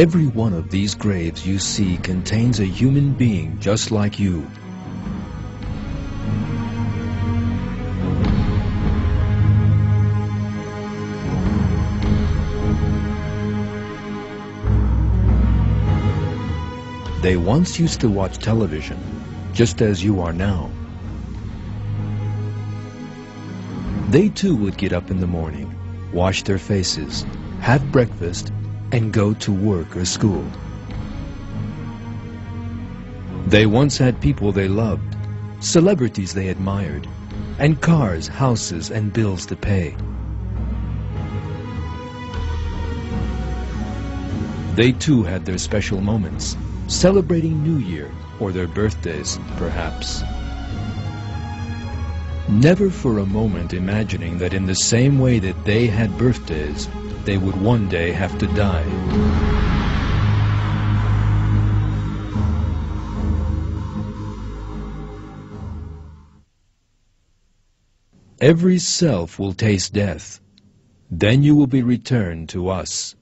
Every one of these graves you see contains a human being just like you. They once used to watch television, just as you are now. They too would get up in the morning, wash their faces, have breakfast, and go to work or school. They once had people they loved, celebrities they admired, and cars, houses, and bills to pay. They too had their special moments, celebrating New Year or their birthdays, perhaps. Never for a moment imagining that in the same way that they had birthdays, they would one day have to die. Every self will taste death. Then you will be returned to us.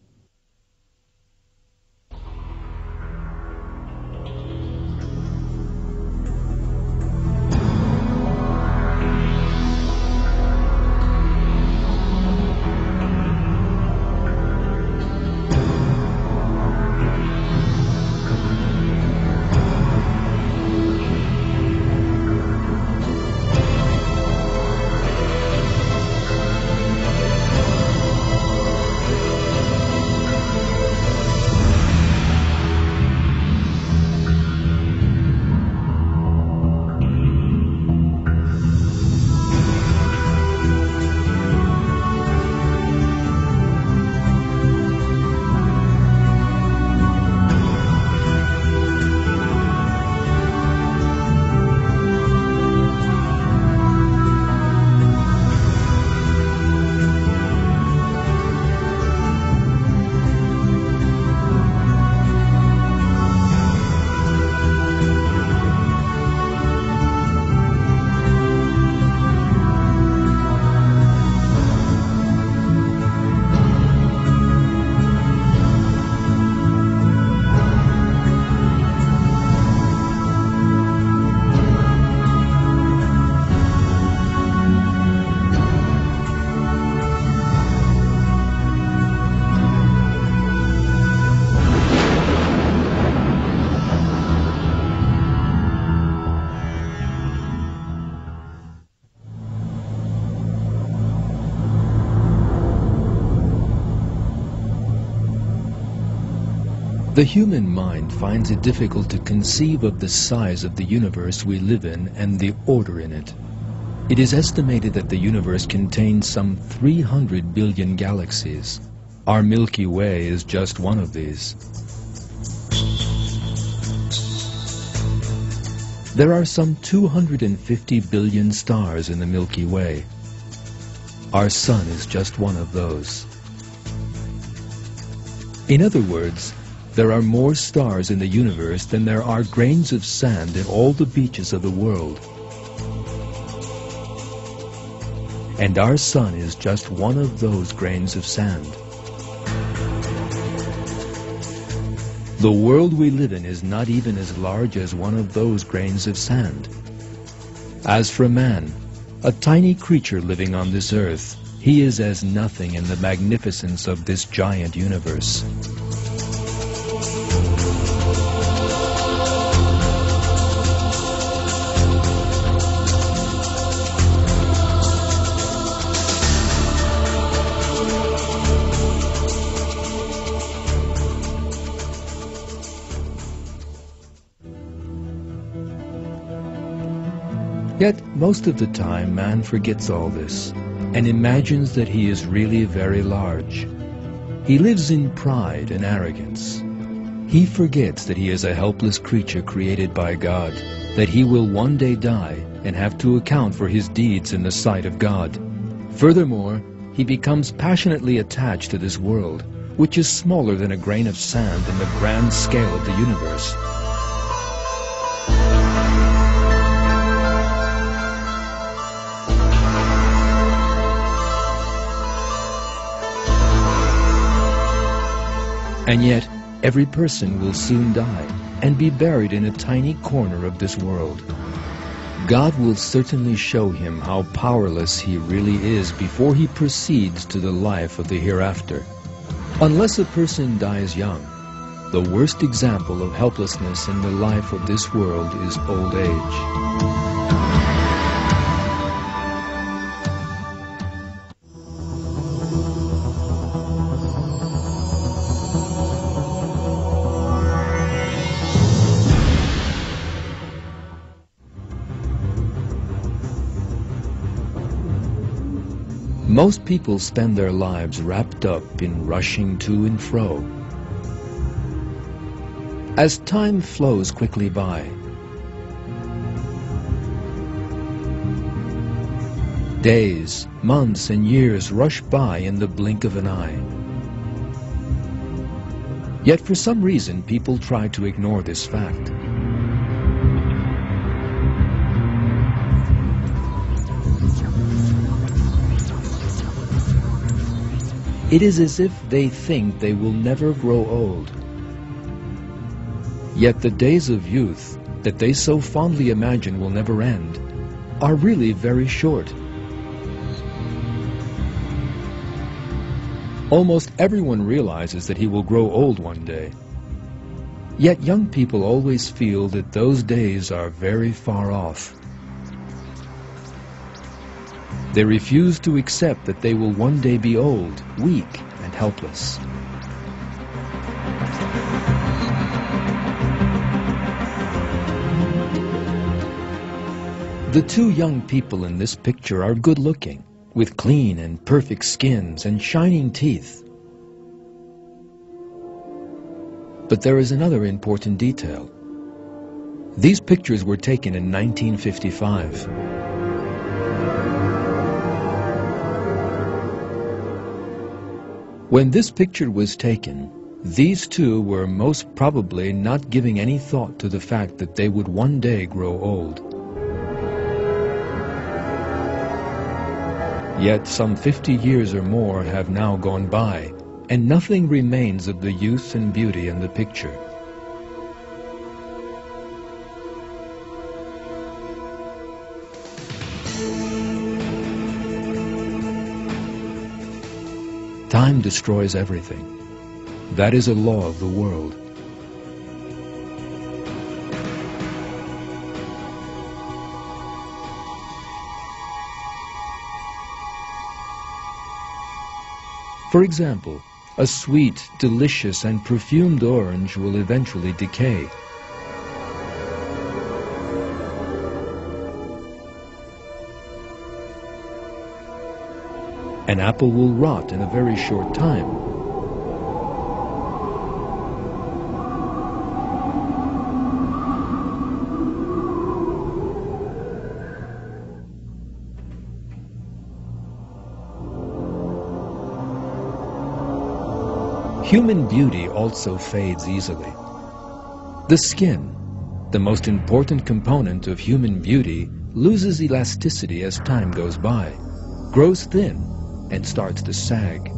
The human mind finds it difficult to conceive of the size of the universe we live in and the order in it. It is estimated that the universe contains some 300 billion galaxies. Our Milky Way is just one of these. There are some 250 billion stars in the Milky Way. Our Sun is just one of those. In other words, there are more stars in the universe than there are grains of sand in all the beaches of the world. And our Sun is just one of those grains of sand. The world we live in is not even as large as one of those grains of sand. As for man, a tiny creature living on this earth, he is as nothing in the magnificence of this giant universe. Yet, most of the time, man forgets all this and imagines that he is really very large. He lives in pride and arrogance. He forgets that he is a helpless creature created by God, that he will one day die and have to account for his deeds in the sight of God. Furthermore, he becomes passionately attached to this world, which is smaller than a grain of sand in the grand scale of the universe. And yet, Every person will soon die and be buried in a tiny corner of this world. God will certainly show him how powerless he really is before he proceeds to the life of the hereafter. Unless a person dies young, the worst example of helplessness in the life of this world is old age. Most people spend their lives wrapped up in rushing to and fro. As time flows quickly by, days, months, and years rush by in the blink of an eye. Yet for some reason, people try to ignore this fact. It is as if they think they will never grow old. Yet the days of youth that they so fondly imagine will never end are really very short. Almost everyone realizes that he will grow old one day. Yet young people always feel that those days are very far off. They refuse to accept that they will one day be old, weak, and helpless. The two young people in this picture are good-looking, with clean and perfect skins and shining teeth. But there is another important detail. These pictures were taken in 1955. When this picture was taken, these two were most probably not giving any thought to the fact that they would one day grow old. Yet some 50 years or more have now gone by, and nothing remains of the youth and beauty in the picture. Time destroys everything. That is a law of the world. For example, a sweet, delicious, and perfumed orange will eventually decay. An apple will rot in a very short time. Human beauty also fades easily. The skin, the most important component of human beauty, loses elasticity as time goes by, grows thin, and starts to sag.